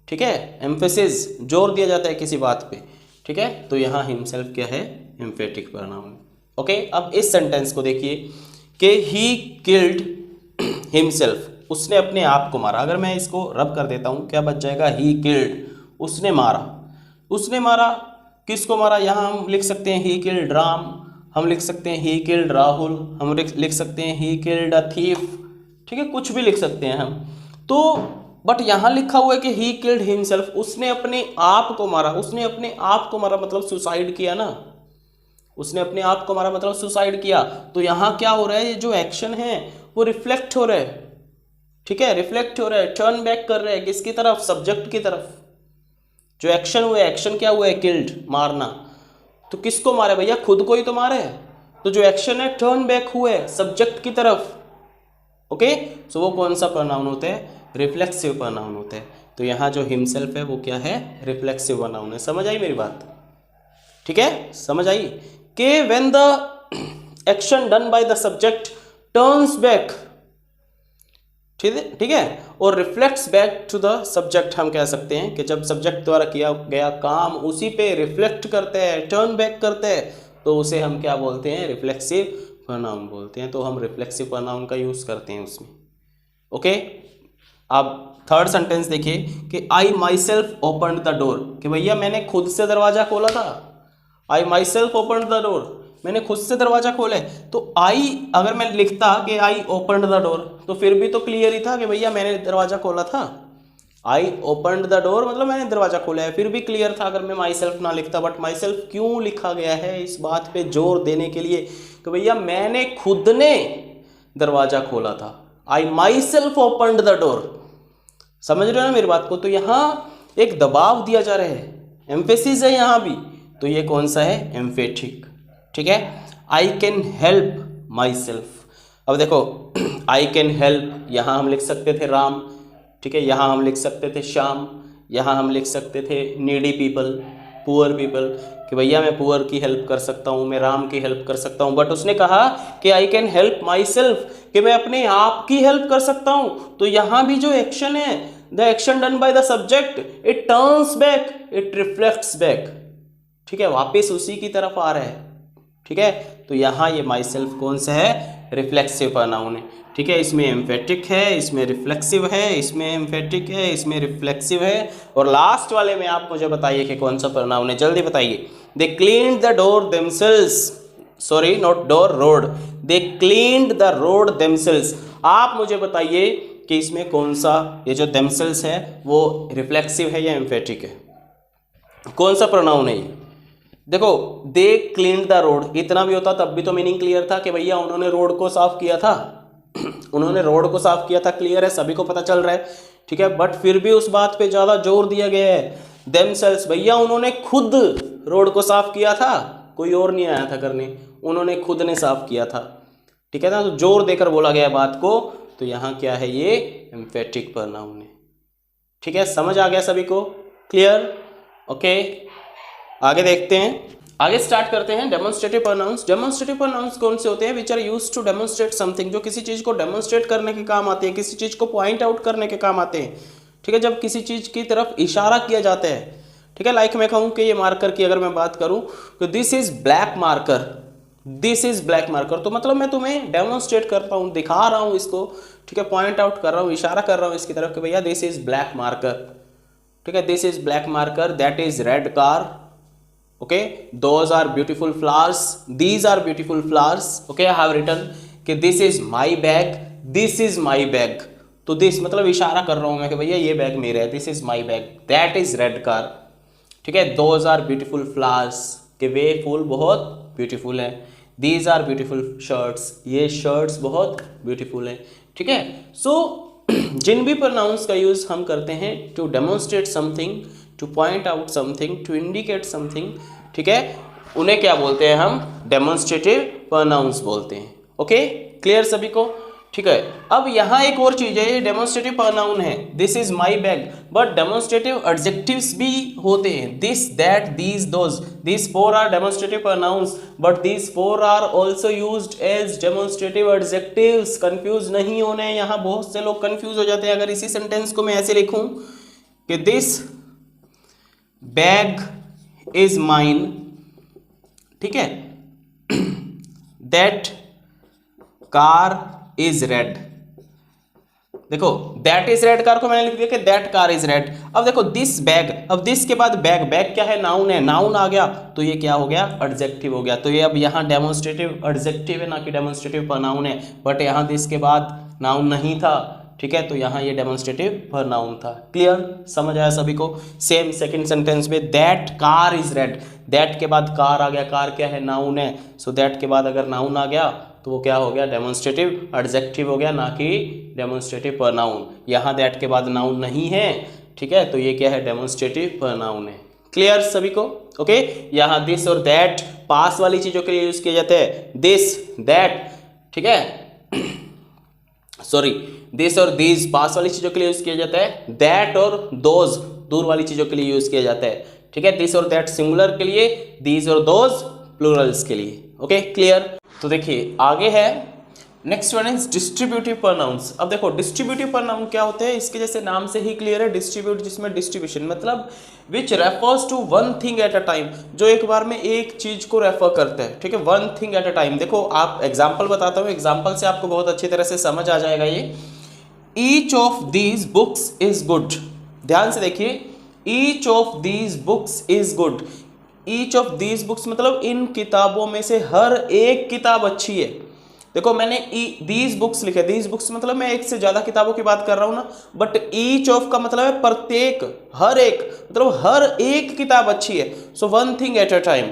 ठीक है, एम्फेसिस, जोर दिया जाता है किसी बात पे। ठीक है, तो यहाँ हिमसेल्फ क्या है, एम्फेटिक प्रोनाउन। ओके, अब इस सेंटेंस को देखिए कि ही किल्ड हिमसेल्फ, उसने अपने आप को मारा। अगर मैं इसको रब कर देता हूँ, क्या बच जाएगा, ही किल्ड, उसने मारा। उसने मारा, किसको मारा, यहाँ हम लिख सकते हैं ही किल्ड राम, हम लिख सकते हैं ही किल्ड राहुल, हम लिख सकते हैं ही किल्ड अ थीफ। ठीक है, कुछ भी लिख सकते हैं हम। तो बट यहाँ लिखा हुआ है कि ही किल्ड हिमसेल्फ, उसने अपने आप को मारा। उसने अपने आप को मारा मतलब सुसाइड किया ना, उसने अपने आप को मारा मतलब सुसाइड किया। तो यहाँ क्या हो रहा है, ये जो एक्शन है वो रिफ्लेक्ट हो रहा है। ठीक है, रिफ्लेक्ट हो रहा है, टर्न बैक कर रहा है किसकी तरफ, सब्जेक्ट की तरफ। जो एक्शन हुआ है, एक्शन क्या हुआ है, किल्ड, मारना। तो किसको मारे भैया, खुद को ही तो मारे। तो जो एक्शन है टर्न बैक हुआ है सब्जेक्ट की तरफ। ओके, सो वो कौन सा प्रोनाउन होता है, रिफ्लेक्सिव प्रोनाउन होता है। तो यहाँ जो हिमसेल्फ है वो क्या है, रिफ्लेक्सिव प्रोनाउन है। समझ आई मेरी बात। ठीक है, समझ आई कि when the action done by the subject turns back, ठीक है, और reflects back to the subject, हम कह सकते हैं कि जब सब्जेक्ट द्वारा किया गया काम उसी पे रिफ्लेक्ट करते हैं, टर्न बैक करते हैं, तो उसे हम क्या बोलते हैं, रिफ्लेक्सिव प्रोनाउन बोलते हैं। तो हम रिफ्लेक्सिव प्रोनाउन का यूज करते हैं उसमें। ओके, अब थर्ड सेंटेंस देखिए कि I myself open the door, कि भैया मैंने खुद से दरवाजा खोला था। I myself open the door, मैंने खुद से दरवाजा खोले। तो आई, अगर मैं लिखता कि आई ओपन द डोर, तो फिर भी तो क्लियर ही था कि भैया मैंने दरवाजा खोला था। आई ओपन द डोर मतलब मैंने दरवाजा खोला है, फिर भी क्लियर था अगर मैं माई सेल्फ ना लिखता। बट माई सेल्फ क्यों लिखा गया है, इस बात पे जोर देने के लिए कि भैया मैंने खुद ने दरवाजा खोला था। I myself open the door. समझ रहे हो ना मेरी बात को। तो यहाँ एक दबाव दिया जा रहा है, एम्फेसिस है यहाँ भी। तो ये कौन सा है, एम्फेटिक। ठीक है, I can help my self. अब देखो, आई कैन हेल्प, यहाँ हम लिख सकते थे राम। ठीक है, यहाँ हम लिख सकते थे श्याम, यहाँ हम लिख सकते थे नीडी पीपल, पुअर पीपल, कि भैया मैं पुअर की हेल्प कर सकता हूँ, मैं राम की हेल्प कर सकता हूँ। बट उसने कहा कि I can help my self, कि मैं अपने आप की हेल्प कर सकता हूँ। तो यहाँ भी जो एक्शन है, the action done by the subject, it turns back, it reflects back. ठीक है, वापिस उसी की तरफ आ रहा है। ठीक है, तो यहाँ ये माई सेल्फ कौन सा है, रिफ्लेक्सिव प्रोनाउन है। ठीक है, इसमें एम्फेटिक है, इसमें रिफ्लेक्सिव है, इसमें एम्फेटिक है, इसमें रिफ्लेक्सिव है। और लास्ट वाले में आप मुझे बताइए कि कौन सा प्रोनाउन है, जल्दी बताइए। They cleaned the door themselves, sorry not door, road. They cleaned the road themselves. आप मुझे बताइए कि इसमें कौन सा, ये जो देमसेल्व्स है वो रिफ्लेक्सिव है या एम्फेटिक है, कौन सा प्रोनाउन है ये। देखो दे क्लीन द रोड, इतना भी होता तब भी तो मीनिंग क्लियर था कि भैया उन्होंने रोड को साफ किया था उन्होंने रोड को साफ किया था, क्लियर है, सभी को पता चल रहा है, ठीक है। बट फिर भी उस बात पे ज्यादा जोर दिया गया है, देमसेल्स, भैया उन्होंने खुद रोड को साफ किया था, कोई और नहीं आया था करने, उन्होंने खुद ने साफ किया था, ठीक है ना। तो जोर देकर बोला गया बात को, तो यहाँ क्या है, ये एम्फेटिक प्रोनाउन है, ठीक है। समझ आ गया सभी को, क्लियर, ओके। आगे देखते हैं, आगे स्टार्ट करते हैं डेमोन्स्ट्रेटिव प्रोनाउंस। डेमोन्स्ट्रेटिव प्रोनाउंस कौन से होते हैं? Which are used to demonstrate something, जो किसी चीज को डेमोन्स्ट्रेट करने के काम आते हैं, किसी चीज को पॉइंट आउट करने के काम आते हैं, ठीक है। जब किसी चीज की तरफ इशारा किया जाता है, ठीक है। लाइक मैं कहूँ कि ये मार्कर की अगर मैं बात करूँ तो this is black marker, this is black marker, तो मतलब मैं तुम्हें डेमोन्स्ट्रेट करता हूँ, दिखा रहा हूँ इसको, ठीक है, पॉइंट आउट कर रहा हूँ, इशारा कर रहा हूँ इसकी तरफ कि भैया दिस इज ब्लैक मार्कर, ठीक है, this is black marker, that is red car, okay, those are beautiful flowers, these are beautiful flowers, okay, I have written कि this is my bag, this is my bag, तो this मतलब इशारा कर रहा हूँ मैं कि भैया ये बैग मेरा है, this is my bag, that is red car, ठीक है। those are beautiful flowers, कि वे फूल बहुत beautiful है, these are beautiful shirts, ये shirts बहुत beautiful है, ठीक है। so जिन भी प्रोनाउंस का यूज हम करते हैं to demonstrate something, to point out something, to indicate something, ठीक है, उन्हें क्या बोलते हैं हम? डेमोन्स्ट्रेटिव प्रोनाउंस बोलते हैं, ओके, क्लियर सभी को, ठीक है। अब यहाँ एक और चीज है, ये डेमोन्स्ट्रेटिव प्रोनाउन है, this is my bag, but demonstrative adjectives भी होते हैं, this, that, these, those, these four are demonstrative pronouns, but these four are also used as demonstrative adjectives. Confuse नहीं होने, यहाँ बहुत से लोग कंफ्यूज हो जाते हैं। अगर इसी सेंटेंस को मैं ऐसे लिखूं कि दिस बैग इज माइन, ठीक है, दैट कार इज रेड, देखो दैट इज रेड कार को मैंने लिख दिया कि दैट कार इज रेड। अब देखो दिस बैग, अब दिस के बाद बैग, बैग क्या है? नाउन है, नाउन आ गया तो ये क्या हो गया? एडजेक्टिव हो गया। तो ये अब यहाँ डेमोन्स्ट्रेटिव एडजेक्टिव है ना कि डेमोन्स्ट्रेटिव प्रोनाउन है, बट यहाँ दिस के बाद नाउन नहीं था, ठीक है, तो यहाँ ये डेमोन्स्ट्रेटिव प्रोनाउन था। क्लियर, समझ आया सभी को? सेम सेकंड सेंटेंस में that car is red, that के बाद कार आ गया, कार क्या है? नाउन है, सो दैट के बाद अगर नाउन आ गया तो वो क्या हो गया? डेमोन्स्ट्रेटिव एडजेक्टिव हो गया, ना कि डेमोन्स्ट्रेटिव प्रोनाउन। यहाँ दैट के बाद नाउन नहीं है, ठीक है, तो ये क्या है? डेमोन्स्ट्रेटिव प्रोनाउन है। क्लियर सभी को? ओके, यहाँ दिस और दैट पास वाली चीजों के लिए यूज किए जाते हैं, दिस दैट, ठीक है, सॉरी, दिस और दीज पास वाली चीजों के लिए यूज किया जाता है, दैट और दोज दूर वाली चीजों के लिए यूज किया जाता है, ठीक है, दिस और दैट सिंगुलर के लिए, दीज और दोज प्लूरल्स के लिए। Okay, clear? तो देखिए आगे है, next one is distributive pronounce. अब देखो डिस्ट्रीब्यूटिव प्रोनाउन क्या होते हैं, इसके जैसे नाम से ही क्लियर है, डिस्ट्रीब्यूट जिसमें डिस्ट्रीब्यूशन मतलब which refers to one thing at a time, जो एक बार में एक चीज को रेफर करते हैं, ठीक है, one thing at a time. देखो आप एग्जांपल बताता हूँ, एग्जांपल से आपको बहुत अच्छी तरह से समझ आ जाएगा ये। Each of these books is good, ध्यान से देखिए, each of these books is good, each of these books मतलब इन किताबों में से हर एक किताब अच्छी है। देखो मैंने दीज बुक्स लिखे, दीज बुक्स मतलब मैं एक से ज्यादा किताबों की बात कर रहा हूं ना, बट ईच ऑफ का मतलब है प्रत्येक, हर एक, मतलब हर एक किताब अच्छी है। So one thing at a time.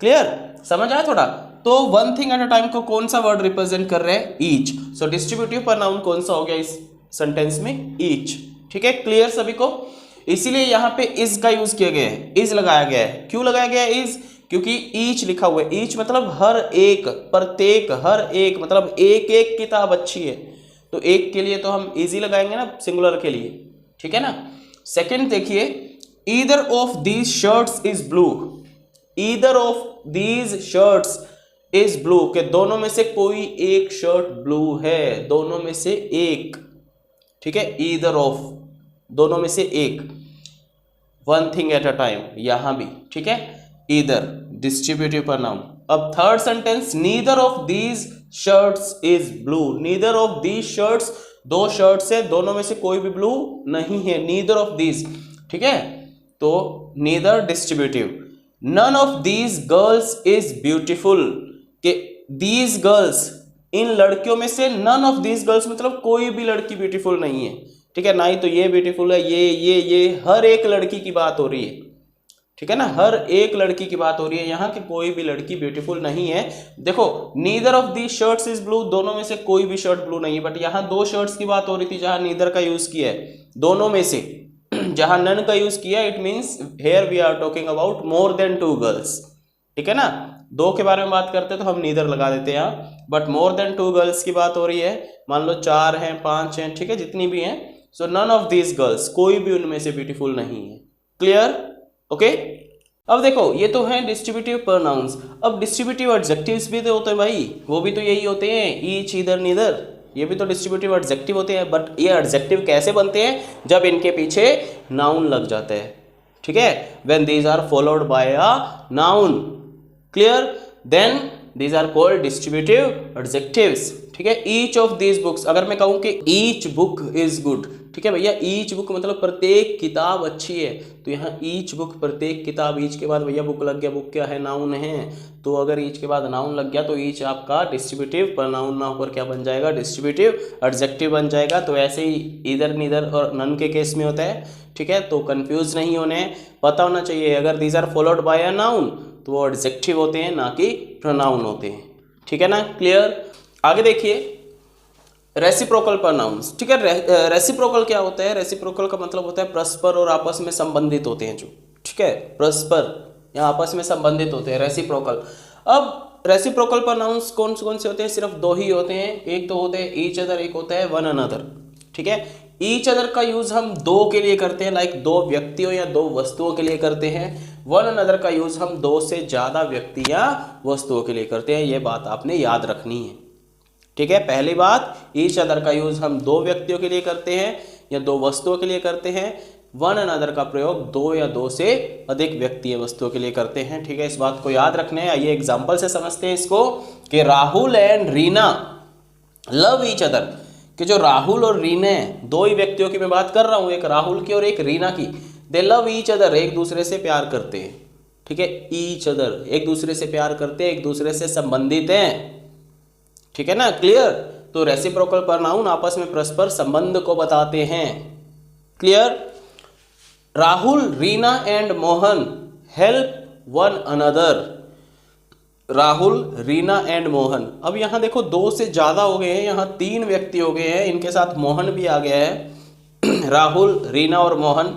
Clear, समझ आया थोड़ा? तो one thing at a time को कौन सा वर्ड रिप्रेजेंट कर रहे हैं? ईच। सो डिस्ट्रीब्यूटिव प्रोनाउन कौन सा हो गया इस सेंटेंस में? ईच। ठीक है, क्लियर सभी को? इसीलिए यहां पे इज का यूज किया गया है, इज लगाया गया है। क्यों लगाया गया है इज? क्योंकि ईच लिखा हुआ है, ईच मतलब हर एक, प्रत्येक, हर एक मतलब एक एक किताब अच्छी है, तो एक के लिए तो हम इजी लगाएंगे ना, सिंगुलर के लिए, ठीक है ना। सेकंड देखिए, either of these shirts is blue, either of these shirts is blue, के दोनों में से कोई एक शर्ट ब्लू है, दोनों में से एक, ठीक है, ईदर ऑफ, दोनों में से एक, one thing at a time यहां भी, ठीक है, ईदर डिस्ट्रीब्यूटिव प्रोनाउन। अब third sentence, neither of these shirts is blue, neither of these shirts, दो शर्ट्स है, दोनों में से कोई भी ब्लू नहीं है, नीदर ऑफ दीज, ठीक है, तो neither distributive. None of these girls is beautiful, के दीज गर्ल्स, इन लड़कियों में से, नन ऑफ दीज गर्ल्स मतलब कोई भी लड़की ब्यूटीफुल नहीं है, ठीक है, ना ही तो ये ब्यूटीफुल है, ये हर एक लड़की की बात हो रही है, ठीक है ना, हर एक लड़की की बात हो रही है यहाँ कि कोई भी लड़की ब्यूटीफुल नहीं है। देखो neither of the shirts is blue, दोनों में से कोई भी शर्ट ब्लू नहीं है, बट यहाँ दो शर्ट्स की बात हो रही थी जहां नीदर का यूज किया है, दोनों में से जहां नन का यूज किया, it means here we are talking about more than 2 girls. ठीक है ना, 2 के बारे में बात करते हैं तो हम नीदर लगा देते हैं यहाँ, बट मोर देन 2 गर्ल्स की बात हो रही है, मान लो 4 हैं 5 हैं, ठीक है, जितनी भी हैं, सो नन ऑफ दीज गर्ल्स, कोई भी उनमें से ब्यूटीफुल नहीं है। क्लियर? ओके। अब देखो ये तो है डिस्ट्रीब्यूटिव प्रोनाउंस, अब डिस्ट्रीब्यूटिव एडजेक्टिव्स भी तो होते हैं भाई, वो भी तो यही होते हैं, ईच, ईदर, नीदर, ये भी तो डिस्ट्रीब्यूटिव एडजेक्टिव होते हैं। बट ये एडजेक्टिव कैसे बनते हैं? जब इनके पीछे नाउन लग जाता है, ठीक है, when these are followed by a noun. Clear? Then these are called distributive adjectives. ठीक है, ईच ऑफ दीज बुक्स, अगर मैं कहूं कि ईच बुक इज गुड, ठीक है भैया, ईच बुक मतलब प्रत्येक किताब अच्छी है, तो यहाँ ईच बुक प्रत्येक किताब, ईच के बाद भैया बुक लग गया, बुक क्या है? नाउन है, तो अगर ईच के बाद नाउन लग गया तो ईच आपका डिस्ट्रीब्यूटिव प्रोनाउन ना होकर क्या बन जाएगा? डिस्ट्रीब्यूटिव एडजेक्टिव बन जाएगा। तो ऐसे ही इधर नीदर और नन के केस में होता है। ठीक है, तो कंफ्यूज नहीं होने, पता होना चाहिए अगर these are followed by a noun तो वो एडजेक्टिव होते हैं, ना कि प्रोनाउन होते हैं। ठीक है ना? क्लियर? आगे देखिए रेसिप्रोकल प्रोनाउंस। ठीक है, रेसिप्रोकल क्या होता है? रेसिप्रोकल का मतलब होता है परस्पर और आपस में संबंधित होते हैं जो, ठीक है, परस्पर या आपस में संबंधित होते हैं, रेसिप्रोकल। अब रेसिप्रोकल प्रोनाउंस कौन से होते हैं? सिर्फ 2 ही होते हैं, एक तो होते हैं ईच अदर, एक होता है वन अनदर। ठीक है, ईच अदर का यूज हम 2 के लिए करते हैं, लाइक 2 व्यक्तियों या 2 वस्तुओं के लिए करते हैं। वन अनदर का यूज हम 2 से ज्यादा व्यक्ति या वस्तुओं के लिए करते हैं, ये बात आपने याद रखनी है। ठीक है, पहली बात, ईच अदर का यूज हम 2 व्यक्तियों के लिए करते हैं या 2 वस्तुओं के लिए करते हैं। वन अनदर का प्रयोग 2 या 2 से अधिक व्यक्ति या वस्तुओं के लिए करते हैं। ठीक है, इस बात को याद रखना है। आइए एग्जांपल से समझते हैं इसको कि Rahul and Reena love each other, कि जो राहुल और रीना है, 2 ही व्यक्तियों की मैं बात कर रहा हूं, एक राहुल की और एक रीना की, दे लव ईच अदर, एक दूसरे से प्यार करते हैं। ठीक है, ईच अदर, एक दूसरे से प्यार करते हैं, एक दूसरे से संबंधित हैं। ठीक है ना? क्लियर? तो रेसिप्रोकल प्रोनाउन आपस में परस्पर संबंध को बताते हैं। Clear? Rahul, Reena and Mohan help one another. Rahul, Reena and Mohan. अब यहां देखो 2 से ज्यादा हो गए हैं, यहां 3 व्यक्ति हो गए हैं, इनके साथ मोहन भी आ गया है। राहुल, रीना और मोहन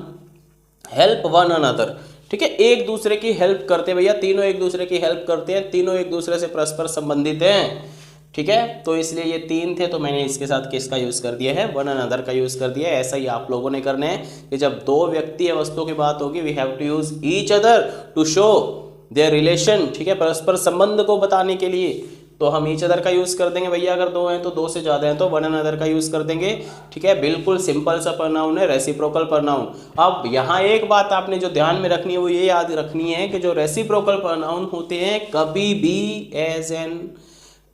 हेल्प वन अनदर। ठीक है, एक दूसरे की हेल्प करते हैं भैया, तीनों एक दूसरे की हेल्प करते हैं, तीनों एक दूसरे से परस्पर संबंधित हैं। ठीक है, तो इसलिए ये 3 थे, तो मैंने इसके साथ किसका यूज कर दिया है? वन अनदर का यूज कर दिया है। ऐसा ही आप लोगों ने करना है कि जब 2 व्यक्ति या वस्तुओं की बात होगी, we have to use each other to show their relation. ठीक है, परस्पर संबंध को बताने के लिए तो हम ईच अदर का यूज कर देंगे भैया, अगर 2 हैं तो 2 से ज्यादा हैं तो वन अनदर का यूज कर देंगे। ठीक है, बिल्कुल सिंपल सा प्रोनाउन है, रेसिप्रोकल प्रोनाउन। अब यहाँ एक बात आपने जो ध्यान में रखनी है वो ये याद रखनी है कि जो रेसिप्रोकल प्रोनाउन होते हैं कभी भी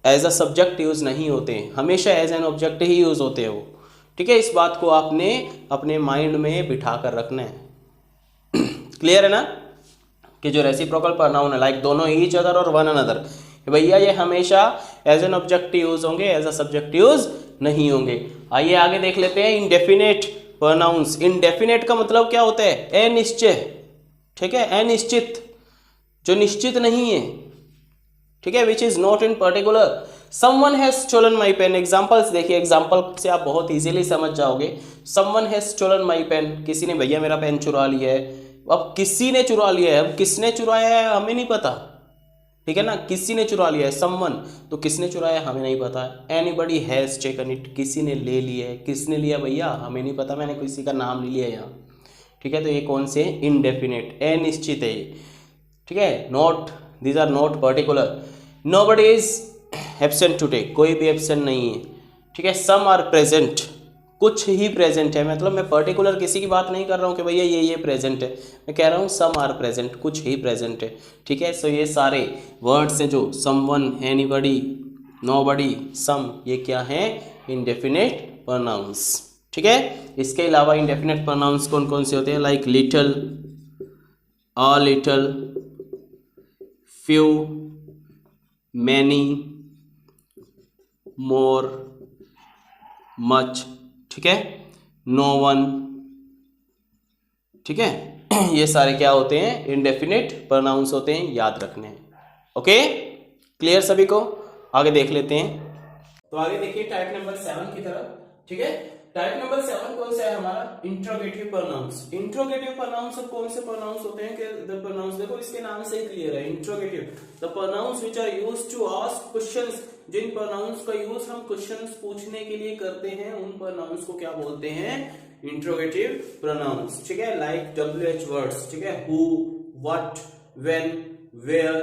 एज अ सब्जेक्ट यूज नहीं होते हैं, हमेशा एज एन ऑब्जेक्ट ही यूज होते हैं वो। ठीक है, इस बात को आपने अपने माइंड में बिठा कर रखना है। क्लियर है ना? कि जो रेसिप्रोकल प्रोनाउन है, लाइक दोनों ईच अदर और वन अनदर, भैया ये हमेशा एज एन ऑब्जेक्ट यूज होंगे, एज अ सब्जेक्ट यूज नहीं होंगे। आइए आगे देख लेते हैं इनडेफिनेट प्रोनाउंस। इनडेफिनेट का मतलब क्या होता है? अनिश्चित। ठीक है, अनिश्चित, जो निश्चित नहीं है। ठीक है, which is not in particular. Someone has stolen my pen. Examples देखिए, एग्जाम्पल से आप बहुत इजीली समझ जाओगे। Someone has stolen my pen, किसी ने भैया मेरा पेन चुरा लिया है। अब किसी ने चुरा लिया है, अब किसने चुराया है हमें नहीं पता। ठीक है ना, किसी ने चुरा लिया है, समवन, तो किसने चुराया हमें नहीं पता। एनीबडी हैज टेकन इट, किसी ने ले लिया है, किसने लिया भैया हमें नहीं पता, मैंने किसी का नाम नहीं लिया यहाँ। ठीक है, तो ये कौन से? इनडेफिनेट, अनिश्चित है। ठीक है, not, these are not particular. Nobody is absent today, कोई भी एब्सेंट नहीं है। ठीक है, सम आर प्रेजेंट, कुछ ही प्रेजेंट है, मतलब मैं पर्टिकुलर किसी की बात नहीं कर रहा हूँ कि भैया ये प्रेजेंट है, मैं कह रहा हूँ सम आर प्रेजेंट, कुछ ही प्रेजेंट है। ठीक है, सो ये सारे वर्ड्स हैं जो समवन, एनीबडी, नोबडी, सम, ये क्या है? Indefinite pronounce. ठीक है, इसके अलावा इनडेफिनेट प्रोनाउंस कौन कौन से होते हैं? Like little, a little, few, many, more, much. ठीक है, नो वन। ठीक है, ये सारे क्या होते हैं, इंडेफिनिट प्रोनाउंस होते हैं, याद रखने हैं। ओके, क्लियर सभी को? आगे देख लेते हैं। तो आगे देखिए टाइप नंबर 7 की तरफ। ठीक है, टाइप नंबर 7 कौन सा है हमारा, इंट्रोगेटिव प्रोनाउंस। इंट्रोगेटिव प्रोनाउंस कौन से प्रोनाउंस होते हैं कि द प्रोनाउंस, देखो इसके नाम से ही क्लियर है, interrogative the pronouns which are used to ask questions. जिन प्रोनाउंस का यूज हम क्वेश्चंस पूछने के लिए करते हैं उन प्रोनाउंस को क्या बोलते हैं, इंट्रोगेटिव प्रोनाउंस। ठीक है, लाइक WH वर्ड्स। ठीक है, who, what, when, where,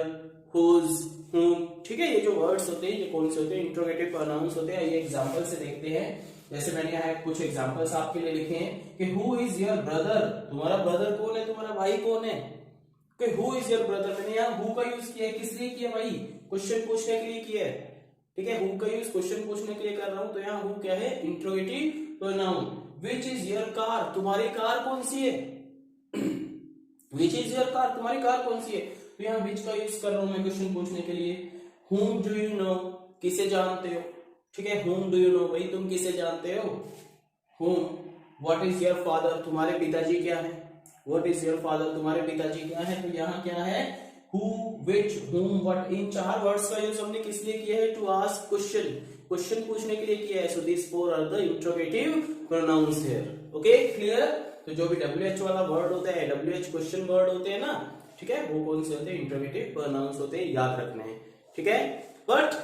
whose, whom। ठीक है, ये जो वर्ड्स होते हैं ये कौन से होते हैं, इंट्रोगेटिव प्रोनाउंस होते हैं। ये एग्जांपल से देखते हैं। जैसे मैंने यहाँ कुछ एग्जांपल्स आपके लिए लिखे हैं कि हु इज योर ब्रदर, तुम्हारा ब्रदर कौन है, तुम्हारा भाई कौन है। कि हु इज योर ब्रदर, मैंने यहाँ हु का यूज किया है, किस लिए किया भाई, क्वेश्चन पूछने के लिए किया है। ठीक है, हु का यूज क्वेश्चन पूछने के लिए कर रहा हूं, तो यहाँ हु क्या है, interrogative pronoun. Which is your car, तुम्हारी कार कौन सी है, विच इज योर कार, तुम्हारी कार कौन सी है। तो यहाँ विच का यूज कर रहा हूं मैं क्वेश्चन पूछने के लिए। whom do you know, किसे जानते हो। ठीक है, whom do you know, भाई तुम किसे जानते हो। whom, what is your father, तुम्हारे पिताजी क्या है। what is your father, तुम्हारे पिताजी क्या है। तो यहाँ क्या है, who, which, whom, what, in 4 words का यूज हमने किस लिए किया है, टू आस्क क्वेश्चन, क्वेश्चन पूछने के लिए किया है। So this 4 are the interrogative pronouns here. Okay, clear. तो जो भी WH वाला वर्ड होता है, WH क्वेश्चन वर्ड होते हैं ना, ठीक है, वो कौन से होते हैं, इंट्रोगेटिव प्रोनाउंस होते हैं, याद रखने हैं। ठीक है, बट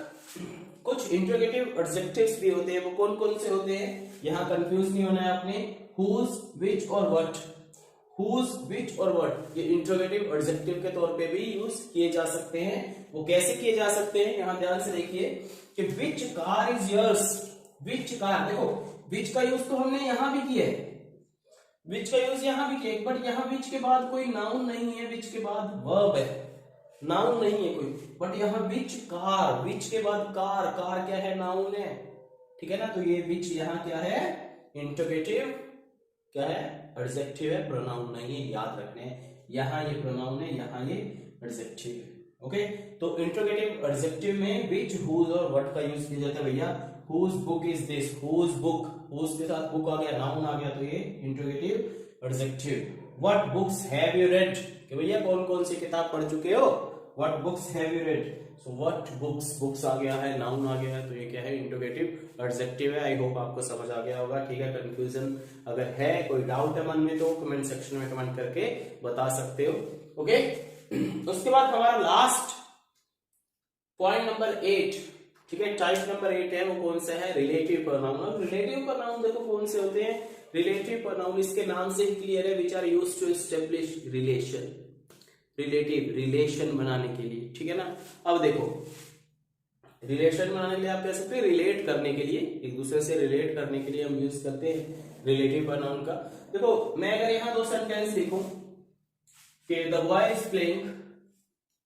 कुछ इंट्रोगेटिव एडजेक्टिव्स भी होते हैं, वो कौन कौन से होते हैं, यहां कंफ्यूज नहीं होना है आपने। हुज, विच और व्हाट, हुज, विच और व्हाट, ये इंट्रोगेटिव एडजेक्टिव के तौर पे भी यूज किए जा सकते हैं। वो कैसे किए जा सकते हैं, यहां ध्यान से देखिए कि which car is yours, which car, देखो विच का यूज तो हमने यहां भी किया है, विच का यूज यहां भी किया, बट यहां विच के बाद कोई नाउन नहीं है, विच के बाद वर्ब है, नाउन नहीं है कोई। बट यहाँ विच कार, विच के बाद कार, कार क्या है, नाउन है। ठीक है ना, तो ये विच यहाँ क्या है, इंट्रोगेटिव क्या है, एडजेक्टिव है, प्रोनाउन नहीं है, याद रखने हैं। यहाँ ये प्रोनाउन है, यहाँ ये एडजेक्टिव है। ओके, तो इंट्रोगेटिव एडजेक्टिव में विच, हुज और व्हाट का यूज किया जाता है भैया। Whose book is this, whose book, whose के साथ बुक आ गया, नाउन आ गया, तो ये interrogative adjective. What books have you read, कि भैया कौन कौन सी किताब पढ़ चुके हो। What books have you read? So what books, books आ गया है, नाउन आ गया है, तो ये क्या है, इंट्रोगेटिव एडजेक्टिव है। आई होप आपको समझ आ गया होगा। ठीक है, कंफ्यूजन अगर है, कोई डाउट है मन में, तो कमेंट सेक्शन में कमेंट करके बता सकते हो। ओके, उसके बाद हमारा लास्ट पॉइंट नंबर 8। ठीक है, टाइप नंबर 8 है, वो कौन सा है, रिलेटिव प्रोनाउन। रिलेटिव प्रोनाउन देखो कौन से होते हैं, रिलेटिव प्रोनाउन इसके नाम से ही क्लियर है, which are used to establish relation, relative, relation बनाने के लिए। ठीक है ना, अब देखो रिलेशन बनाने के लिए आप कह सकते हैं, रिलेट करने के लिए, एक दूसरे से रिलेट करने के लिए हम यूज करते हैं रिलेटिव प्रोनाउन का। देखो मैं अगर यहां 2 सेंटेंस लिखूं कि the boy is playing,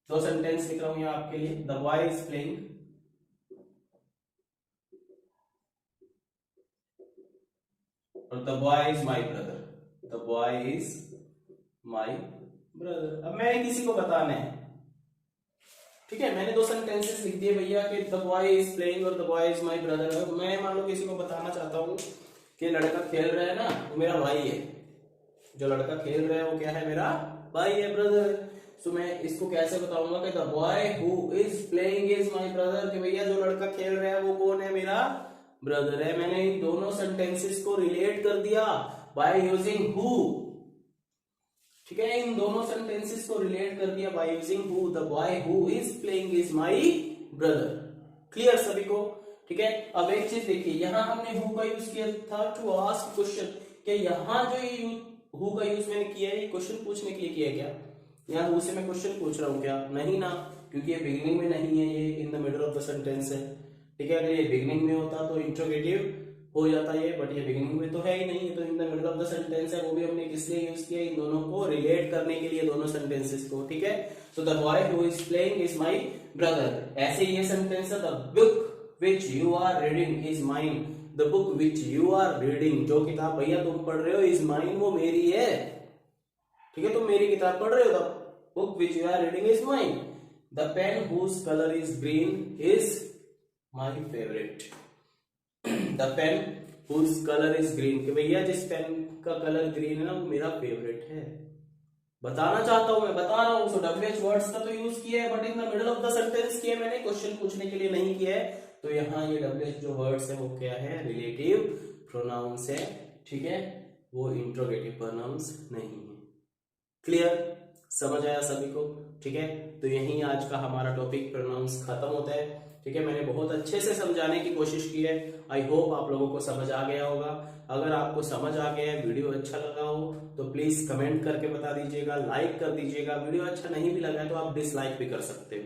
2 sentence लिख रहा हूं यहां आपके लिए, द बॉय इज प्लेइंग और the boy is my brother, the boy is my brother. अब मैंने किसी को बताना है, ठीक है, मैंने 2 सेंटेंसेस लिख दिए भैया कि द बॉय इज प्लेइंग और the boy is my brother. मैं मान लो किसी को बताना चाहता हूँ कि लड़का खेल रहा है ना, वो मेरा भाई है, जो लड़का खेल रहा है वो क्या है, मेरा भाई है, ब्रदर। तो मैं इसको कैसे बताऊंगा कि the boy who is playing is my brother, कि भैया जो लड़का खेल रहा है वो कौन है, मेरा ब्रदर है। मैंने इन दोनों सेंटेंसेस को रिलेट कर दिया बाय यूजिंग हु। ठीक है, इन दोनों सेंटेंसेस को रिलेट कर दिया by using who. The boy who is playing is my brother. Clear सभी को। ठीक है, अब एक चीज देखिए, यहां हमने हु का यूज किया था टू आस्क क्वेश्चन, क्या यहां जो ये हु का यूज मैंने किया है क्वेश्चन पूछने के लिए किया है क्या, यहाँ हु से मैं क्वेश्चन पूछ रहा हूँ क्या, नहीं ना, क्योंकि ये बिगिनिंग में नहीं है, ये in the middle of the sentence है। ठीक है, अगर ये बिगिनिंग में होता तो इंट्रोगेटिव हो जाता है, बट ये बिगिनिंग में तो है ही नहीं, तो in the middle of the sentence है। वो भी हमने किस लिए यूज किया, इन दोनों को रिलेट करने के लिए, दोनों सेंटेंसेस को। ठीक है, so the boy who is playing is my brother. ऐसे ये सेंटेंस है, the book which you are reading is mine, the book which you are reading, जो किताब भैया तुम पढ़ रहे हो, इज माइन, वो मेरी है। ठीक है, तुम मेरी किताब पढ़ रहे हो, the book which you are reading is mine. The pen whose colour is green is my favourite. The pen whose colour is green, कि भैया जिस पेन का कलर ग्रीन है ना, वो मेरा फेवरेट है। बताना चाहता हूं, मैं बता रहा हूं। सो WH वर्ड्स का तो यूज किया है, but in the middle of the sentence किया है मैंने, क्वेश्चन पूछने के लिए नहीं किया है। तो यहाँ ये WH जो वर्ड्स है वो क्या है, रिलेटिव प्रोनाउंस है, ठीक है, वो इंट्रोगेटिव प्रोनाउंस नहीं है। क्लियर, समझ आया सभी को? ठीक है, तो यही आज का हमारा टॉपिक प्रोनाउंस खत्म होता है। ठीक है, मैंने बहुत अच्छे से समझाने की कोशिश की है। आई होप आप लोगों को समझ आ गया होगा। अगर आपको समझ आ गया है, वीडियो अच्छा लगा हो तो प्लीज कमेंट करके बता दीजिएगा, लाइक कर दीजिएगा। वीडियो अच्छा नहीं भी लगा है तो आप डिसलाइक भी कर सकते हो,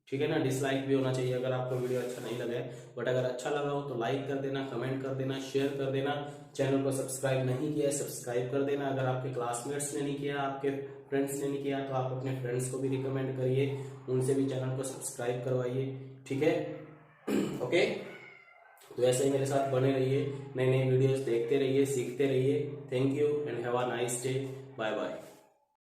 ठीक है ना, डिसलाइक भी होना चाहिए अगर आपको वीडियो अच्छा नहीं लगा है। बट अगर अच्छा लगा हो तो लाइक कर देना, कमेंट कर देना, शेयर कर देना। चैनल को सब्सक्राइब नहीं किया है, सब्सक्राइब कर देना। अगर आपके क्लासमेट्स ने नहीं किया, आपके फ्रेंड्स ने नहीं किया, तो आप अपने फ्रेंड्स को भी रिकमेंड करिए, उनसे भी चैनल को सब्सक्राइब करवाइए, ठीक है। ओके, तो ऐसे ही मेरे साथ बने रहिए, नई नई वीडियोस देखते रहिए, सीखते रहिए। Thank you and have a nice day, bye bye.